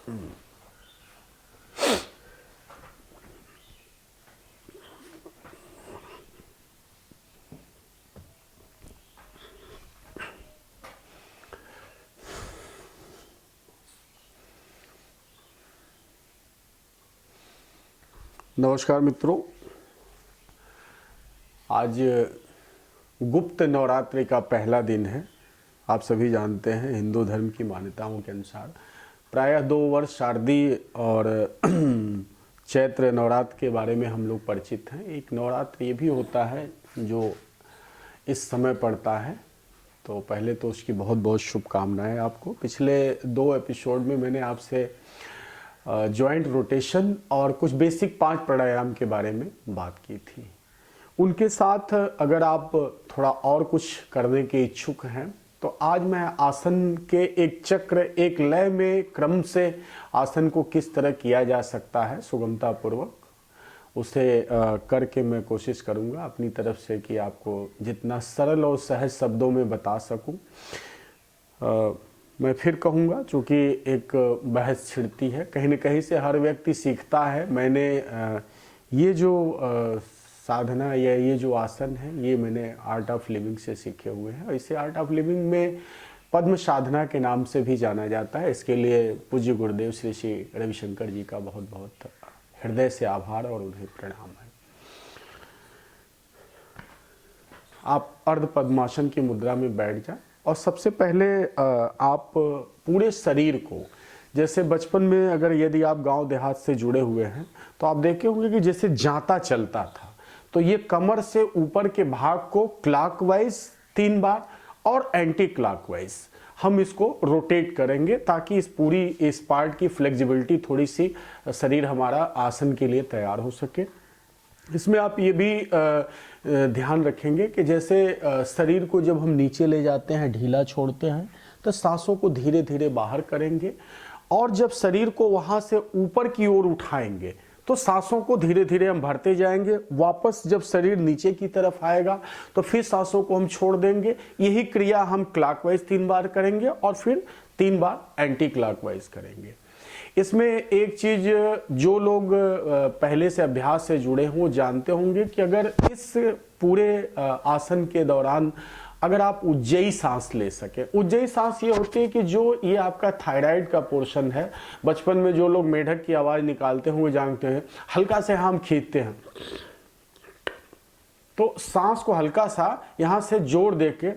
नमस्कार मित्रों, आज गुप्त नवरात्रि का पहला दिन है। आप सभी जानते हैं हिंदू धर्म की मान्यताओं के अनुसार प्रायः 2 वर्ष शारदीय और चैत्र नवरात्र के बारे में हम लोग परिचित हैं। एक नवरात्र ये भी होता है जो इस समय पड़ता है, तो पहले तो उसकी बहुत बहुत शुभकामनाएं आपको। पिछले 2 एपिसोड में मैंने आपसे जॉइंट रोटेशन और कुछ बेसिक 5 प्राणायाम के बारे में बात की थी। उनके साथ अगर आप थोड़ा और कुछ करने के इच्छुक हैं तो आज मैं आसन के एक चक्र, एक लय में क्रम से आसन को किस तरह किया जा सकता है सुगमता पूर्वक, उसे करके मैं कोशिश करूंगा अपनी तरफ से कि आपको जितना सरल और सहज शब्दों में बता सकूं। मैं फिर कहूँगा, चूँकि एक बहस छिड़ती है, कहीं न कहीं से हर व्यक्ति सीखता है। मैंने ये जो साधना या ये जो आसन है ये मैंने आर्ट ऑफ लिविंग से सीखे हुए हैं। इसे आर्ट ऑफ लिविंग में पद्म साधना के नाम से भी जाना जाता है। इसके लिए पूज्य गुरुदेव श्री श्री रविशंकर जी का बहुत बहुत हृदय से आभार और उन्हें प्रणाम है। आप अर्ध पद्मासन की मुद्रा में बैठ जाए और सबसे पहले आप पूरे शरीर को, जैसे बचपन में अगर यदि आप गांव देहात से जुड़े हुए हैं तो आप देखे होंगे कि जैसे जांता चलता था, तो ये कमर से ऊपर के भाग को क्लॉकवाइज 3 बार और एंटी क्लॉकवाइज हम इसको रोटेट करेंगे ताकि इस पार्ट की फ्लेक्सिबिलिटी थोड़ी सी शरीर हमारा आसन के लिए तैयार हो सके। इसमें आप ये भी ध्यान रखेंगे कि जैसे शरीर को जब हम नीचे ले जाते हैं, ढीला छोड़ते हैं, तो सांसों को धीरे धीरे बाहर करेंगे और जब शरीर को वहां से ऊपर की ओर उठाएंगे तो सांसों को धीरे धीरे हम भरते जाएंगे। वापस जब शरीर नीचे की तरफ आएगा तो फिर सांसों को हम छोड़ देंगे। यही क्रिया हम क्लॉकवाइज 3 बार करेंगे और फिर 3 बार एंटी क्लॉकवाइज करेंगे। इसमें एक चीज जो लोग पहले से अभ्यास से जुड़े हों जानते होंगे कि अगर इस पूरे आसन के दौरान अगर आप उज्जयी सांस ले सके। उज्जयी सांस ये होती है कि जो ये आपका थायराइड का पोर्शन है, बचपन में जो लोग मेढक की आवाज निकालते होंगे जानते हैं, हल्का से हम खींचते हैं तो सांस को हल्का सा यहां से जोर देके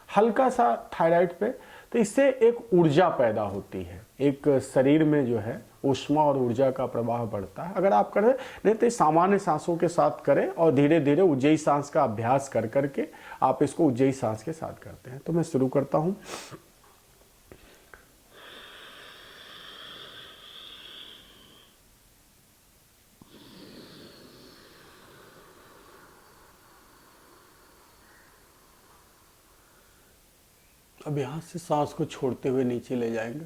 हल्का सा थायराइड पे, तो इससे एक ऊर्जा पैदा होती है, एक शरीर में जो है ऊष्मा और ऊर्जा का प्रवाह बढ़ता है। अगर आप करें, नहीं तो सामान्य सांसों के साथ करें और धीरे धीरे उज्जयी सांस का अभ्यास कर करके आप इसको उज्जयी सांस के साथ करते हैं। तो मैं शुरू करता हूं। अब यहां से सांस को छोड़ते हुए नीचे ले जाएंगे।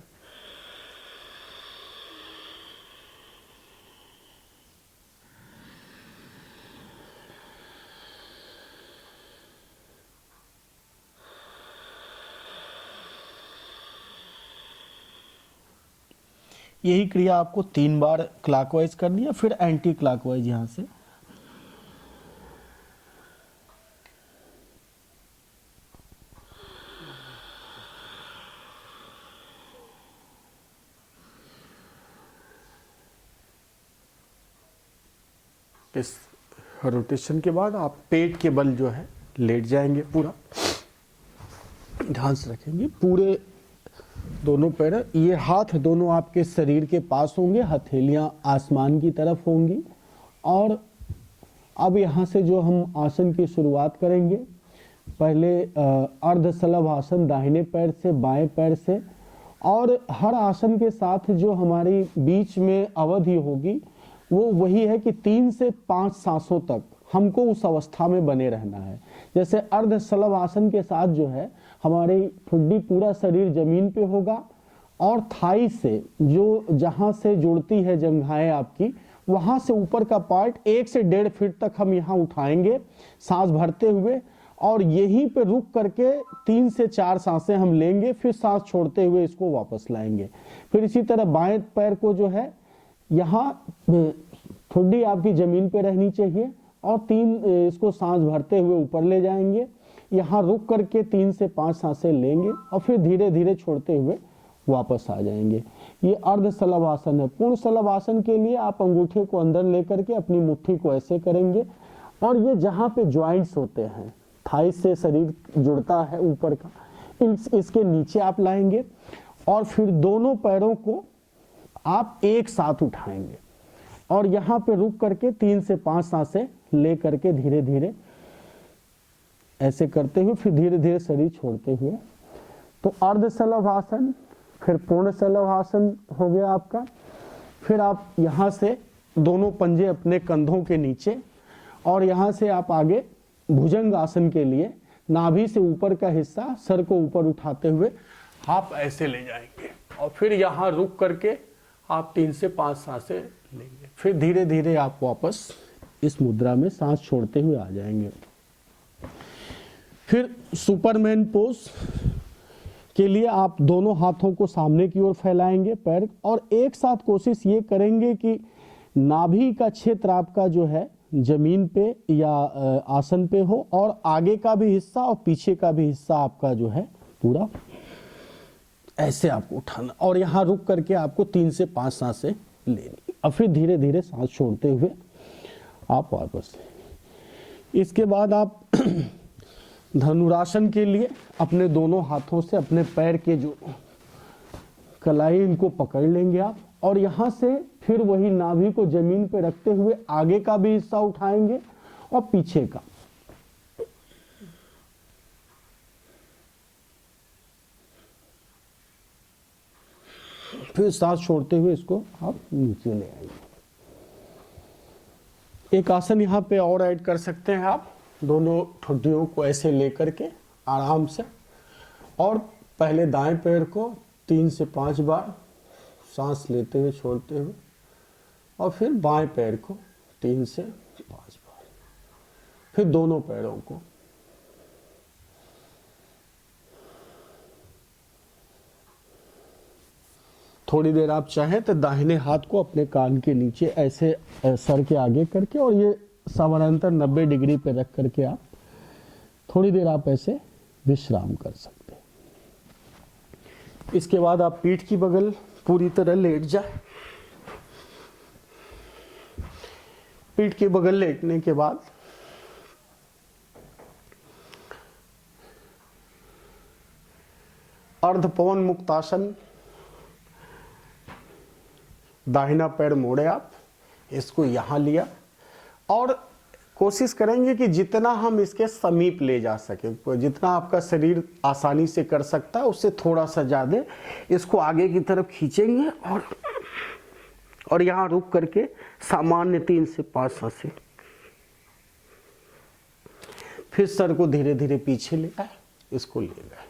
यही क्रिया आपको 3 बार क्लॉकवाइज करनी है, फिर एंटी क्लॉकवाइज यहां से। इस रोटेशन के बाद आप पेट के बल जो है लेट जाएंगे, पूरा ध्यान से रखेंगे। पूरे दोनों पैर, ये हाथ दोनों आपके शरीर के पास होंगे, हथेलियां आसमान की तरफ होंगी। और अब यहाँ से जो हम आसन की शुरुआत करेंगे, पहले अर्धशलभ आसन दाहिने पैर से बाएं पैर से, और हर आसन के साथ जो हमारी बीच में अवधि होगी वो वही है कि 3 से 5 सांसों तक हमको उस अवस्था में बने रहना है। जैसे अर्धशलभ आसन के साथ जो है हमारी ठुड्डी, पूरा शरीर जमीन पे होगा और थाई से जो जहां से जुड़ती है जंघाएं आपकी, वहां से ऊपर का पार्ट 1 से 1.5 फीट तक हम यहाँ उठाएंगे सांस भरते हुए, और यहीं पे रुक करके 3 से 4 सांसें हम लेंगे, फिर सांस छोड़ते हुए इसको वापस लाएंगे। फिर इसी तरह बाएं पैर को जो है यहाँ ठुड्डी आपकी जमीन पे रहनी चाहिए, और 3 इसको सांस भरते हुए ऊपर ले जाएंगे, यहाँ रुक करके 3 से 5 सांसें लेंगे और फिर धीरे धीरे छोड़ते हुए वापस आ जाएंगे। ये अर्ध शलभ आसन है। पूर्ण शलभ आसन के लिए आप अंगूठे को अंदर लेकर के अपनी मुट्ठी को ऐसे करेंगे, और ये जहाँ पे ज्वाइंट्स होते हैं, थाई से शरीर जुड़ता है ऊपर का, इसके नीचे आप लाएंगे, और फिर दोनों पैरों को आप एक साथ उठाएंगे, और यहाँ पे रुक करके 3 से 5 सांसें ले करके धीरे धीरे ऐसे करते हुए फिर धीरे धीरे शरीर छोड़ते हुए। तो अर्ध शलभ आसन, फिर पूर्ण शलभ आसन हो गया आपका। फिर आप यहाँ से दोनों पंजे अपने कंधों के नीचे, और यहाँ से आप आगे भुजंग आसन के लिए नाभि से ऊपर का हिस्सा सर को ऊपर उठाते हुए आप ऐसे ले जाएंगे, और फिर यहाँ रुक करके आप 3 से 5 सांसें लेंगे। फिर धीरे धीरे आप वापस इस मुद्रा में सांस छोड़ते हुए आ जाएंगे। फिर सुपरमैन पोज के लिए आप दोनों हाथों को सामने की ओर फैलाएंगे पैर, और एक साथ कोशिश ये करेंगे कि नाभि का क्षेत्र आपका जो है जमीन पे या आसन पे हो, और आगे का भी हिस्सा और पीछे का भी हिस्सा आपका जो है पूरा ऐसे आपको उठाना, और यहाँ रुक करके आपको 3 से 5 सांसें लेनी, और फिर धीरे धीरे सांस छोड़ते हुए आप वापस। इसके बाद आप धनुरासन के लिए अपने दोनों हाथों से अपने पैर के जो कलाई इनको पकड़ लेंगे आप, और यहाँ से फिर वही नाभि को जमीन पे रखते हुए आगे का भी हिस्सा उठाएंगे और पीछे का। फिर सांस छोड़ते हुए इसको आप नीचे ले आएंगे। एक आसन यहाँ पे और ऐड कर सकते हैं आप, दोनों ठुड्डियों को ऐसे लेकर के आराम से, और पहले दाएं पैर को 3 से 5 बार सांस लेते हुए छोड़ते हुए, और फिर बाएं पैर को 3 से 5 बार, फिर दोनों पैरों को। थोड़ी देर आप चाहें तो दाहिने हाथ को अपने कान के नीचे ऐसे सर के आगे करके, और ये समानांतर 90 डिग्री पे रख करके आप थोड़ी देर आप ऐसे विश्राम कर सकते हैं। इसके बाद आप पीठ की बगल पूरी तरह लेट जाए। पीठ की बगल लेटने के बाद अर्ध पवन मुक्तासन, दाहिना पैर मोड़े आप, इसको यहां लिया, और कोशिश करेंगे कि जितना हम इसके समीप ले जा सके, जितना आपका शरीर आसानी से कर सकता है उससे थोड़ा सा ज़्यादा इसको आगे की तरफ खींचेंगे, और यहाँ रुक करके सामान्य 3 से 5 सांसें। फिर सर को धीरे धीरे पीछे ले आए, इसको ले गए,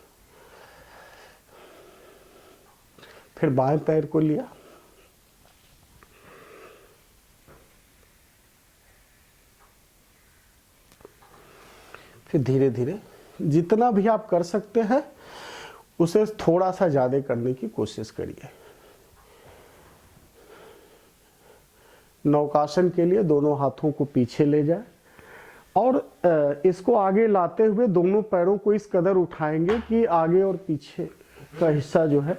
फिर बाएं पैर को लिया, फिर धीरे धीरे जितना भी आप कर सकते हैं उसे थोड़ा सा ज़्यादा करने की कोशिश करिए। नौकासन के लिए दोनों हाथों को पीछे ले जाए, और इसको आगे लाते हुए दोनों पैरों को इस कदर उठाएंगे कि आगे और पीछे का हिस्सा जो है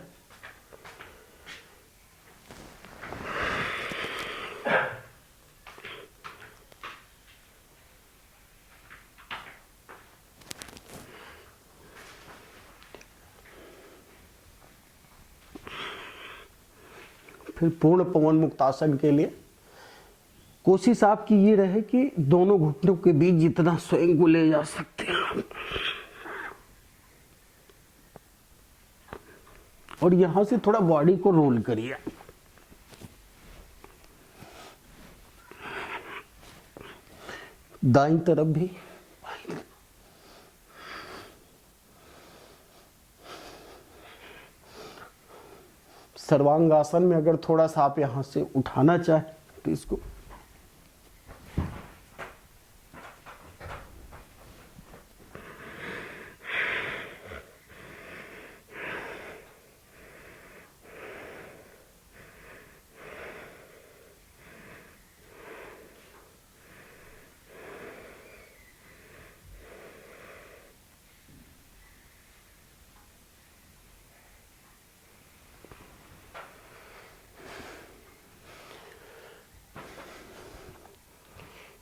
फिर पूर्ण पवन मुक्तासन के लिए कोशिश आपकी ये रहे कि दोनों घुटनों के बीच जितना स्वयं को ले जा सकते हैं, और यहां से थोड़ा बॉडी को रोल करिए। दाईं तरफ भी, सर्वांगासन में अगर थोड़ा सा आप यहां से उठाना चाहें तो इसको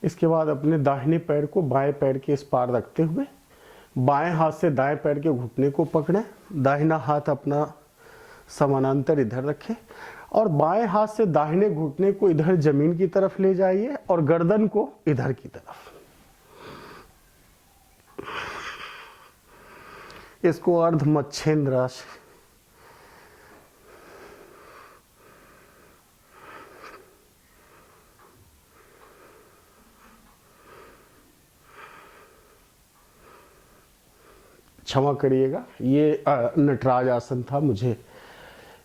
इसके बाद अपने दाहिने पैर को बाएं पैर के इस पार रखते हुए बाएं हाथ से दाएं पैर के घुटने को पकड़ें, दाहिना हाथ अपना समानांतर इधर रखें और बाएं हाथ से दाहिने घुटने को इधर जमीन की तरफ ले जाइए और गर्दन को इधर की तरफ। इसको अर्ध मच्छेंद्रासन। क्षमा करिएगा, ये नटराज आसन था, मुझे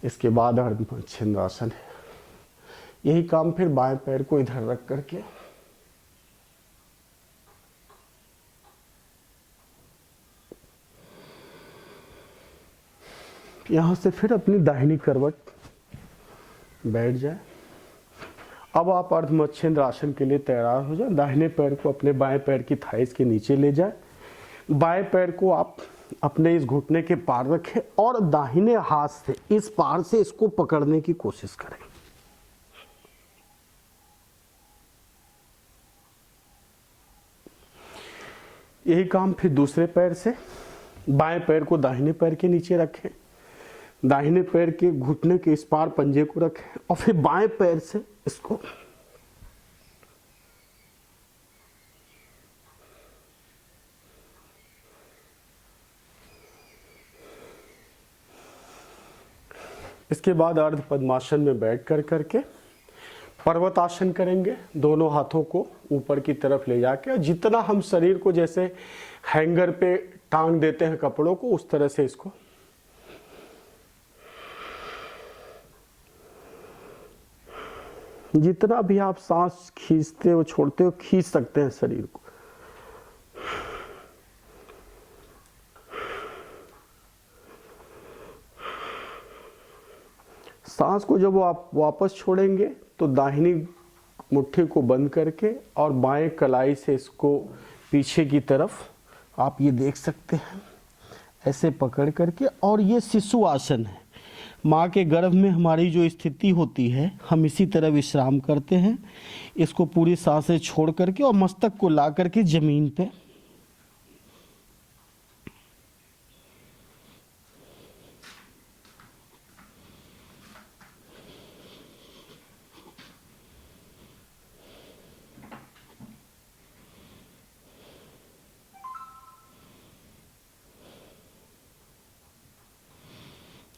इसके बाद अर्ध मच्छेंद्रासन है। यही काम फिर बाएं पैर को इधर रख करके यहां से फिर अपनी दाहिनी करवट बैठ जाए। अब आप अर्ध मच्छेंद्रासन के लिए तैयार हो जाए। दाहिने पैर को अपने बाएं पैर की थाइस के नीचे ले जाए, बाएं पैर को आप अपने इस घुटने के पार रखें और दाहिने हाथ से इस पार से इसको पकड़ने की कोशिश करें। यही काम फिर दूसरे पैर से, बाएं पैर को दाहिने पैर के नीचे रखें, दाहिने पैर के घुटने के इस पार पंजे को रखें और फिर बाएं पैर से इसको इसके बाद अर्ध पद्मासन में बैठ कर करके पर्वतासन करेंगे। दोनों हाथों को ऊपर की तरफ ले जाके जितना हम शरीर को जैसे हैंगर पे टांग देते हैं कपड़ों को, उस तरह से इसको जितना भी आप सांस खींचते हो छोड़ते हो खींच सकते हैं शरीर को। सांस को जब आप वापस छोड़ेंगे तो दाहिनी मुट्ठी को बंद करके और बाएं कलाई से इसको पीछे की तरफ आप ये देख सकते हैं ऐसे पकड़ करके, और ये शिशु आसन है। माँ के गर्भ में हमारी जो स्थिति होती है हम इसी तरह विश्राम करते हैं। इसको पूरी सांसें छोड़ करके और मस्तक को ला करके जमीन पे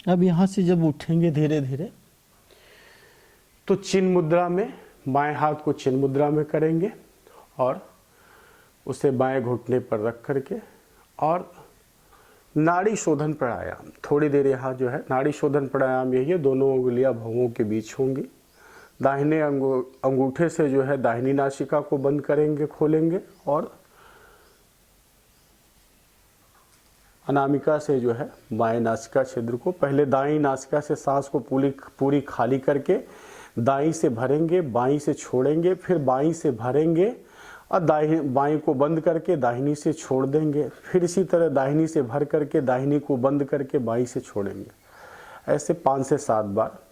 अब यहाँ से जब उठेंगे धीरे धीरे तो चिन्ह मुद्रा में बाएं हाथ को चिन्ह मुद्रा में करेंगे और उसे बाएं घुटने पर रख करके और नाड़ी शोधन प्राणायाम थोड़ी देर यहाँ जो है नाड़ी शोधन प्राणायाम यही है। दोनों उंगलियां भौहों के बीच होंगी। दाहिने अंगूठे से जो है दाहिनी नासिका को बंद करेंगे, खोलेंगे और अनामिका से जो है बाएं नासिका छिद्र को, पहले दाईं नासिका से सांस को पूरी खाली करके दाईं से भरेंगे, बाईं से छोड़ेंगे, फिर बाईं से भरेंगे और बाईं को बंद करके दाहिनी से छोड़ देंगे। फिर इसी तरह दाहिनी से भर करके दाहिनी को बंद करके बाईं से छोड़ेंगे। ऐसे 5 से 7 बार।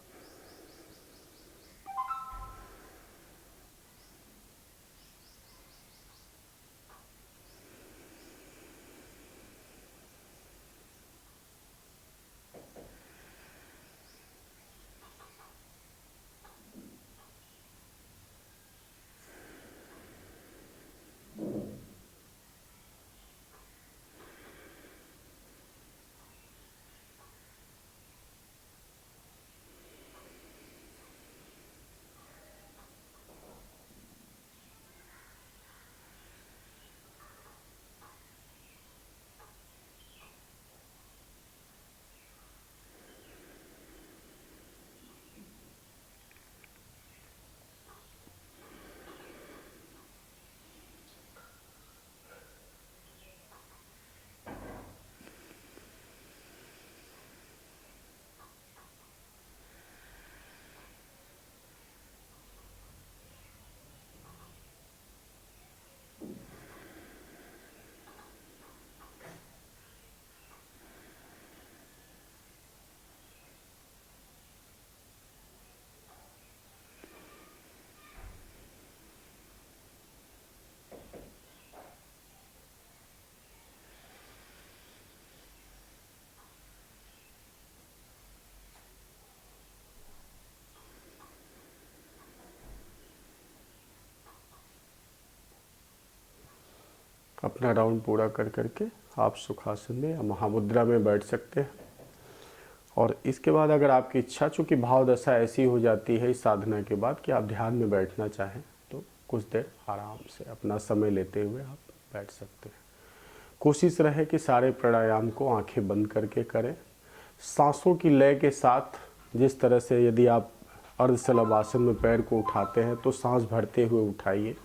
अपना राउंड पूरा कर करके आप सुखासन में या महामुद्रा में बैठ सकते हैं। और इसके बाद अगर आपकी इच्छा, चूँकि भाव दशा ऐसी हो जाती है इस साधना के बाद कि आप ध्यान में बैठना चाहें तो कुछ देर आराम से अपना समय लेते हुए आप बैठ सकते हैं। कोशिश रहे कि सारे प्राणायाम को आंखें बंद करके करें। सांसों की लय के साथ, जिस तरह से यदि आप अर्धशलभ आसन में पैर को उठाते हैं तो सांस भरते हुए उठाइए,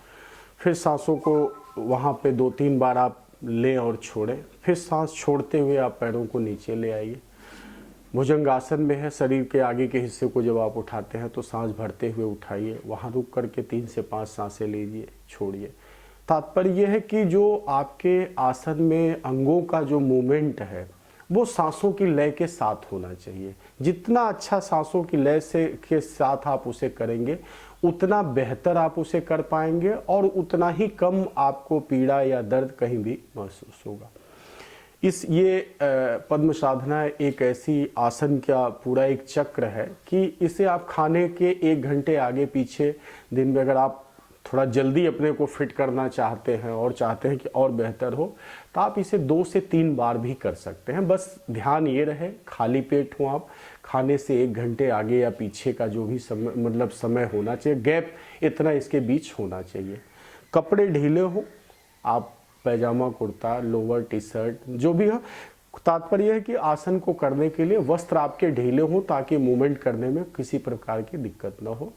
फिर सांसों को वहाँ पे 2-3 बार आप लें और छोड़ें, फिर सांस छोड़ते हुए आप पैरों को नीचे ले आइए। भुजंगासन में है, शरीर के आगे के हिस्से को जब आप उठाते हैं तो सांस भरते हुए उठाइए, वहाँ रुक करके 3 से 5 सांसें लीजिए, छोड़िए। तात्पर्य यह है कि जो आपके आसन में अंगों का जो मूवमेंट है वो सांसों की लय के साथ होना चाहिए। जितना अच्छा सांसों की लय से के साथ आप उसे करेंगे उतना बेहतर आप उसे कर पाएंगे और उतना ही कम आपको पीड़ा या दर्द कहीं भी महसूस होगा। ये पद्म साधना एक ऐसी आसन का पूरा एक चक्र है कि इसे आप खाने के 1 घंटे आगे पीछे दिन में, अगर आप थोड़ा जल्दी अपने को फिट करना चाहते हैं और चाहते हैं कि और बेहतर हो, तो आप इसे 2 से 3 बार भी कर सकते हैं। बस ध्यान ये रहे खाली पेट हो, आप खाने से 1 घंटे आगे या पीछे का जो भी समय, मतलब समय होना चाहिए, गैप इतना इसके बीच होना चाहिए। कपड़े ढीले हो, आप पैजामा, कुर्ता, लोअर, टी शर्ट जो भी हो, तात्पर्य है कि आसन को करने के लिए वस्त्र आपके ढीले हों ताकि मूवमेंट करने में किसी प्रकार की दिक्कत न हो।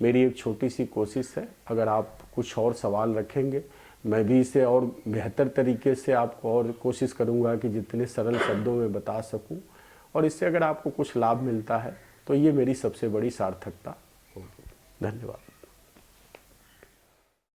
मेरी एक छोटी सी कोशिश है, अगर आप कुछ और सवाल रखेंगे मैं भी इसे और बेहतर तरीके से आपको और कोशिश करूंगा कि जितने सरल शब्दों में बता सकूं, और इससे अगर आपको कुछ लाभ मिलता है तो ये मेरी सबसे बड़ी सार्थकता होगी। धन्यवाद।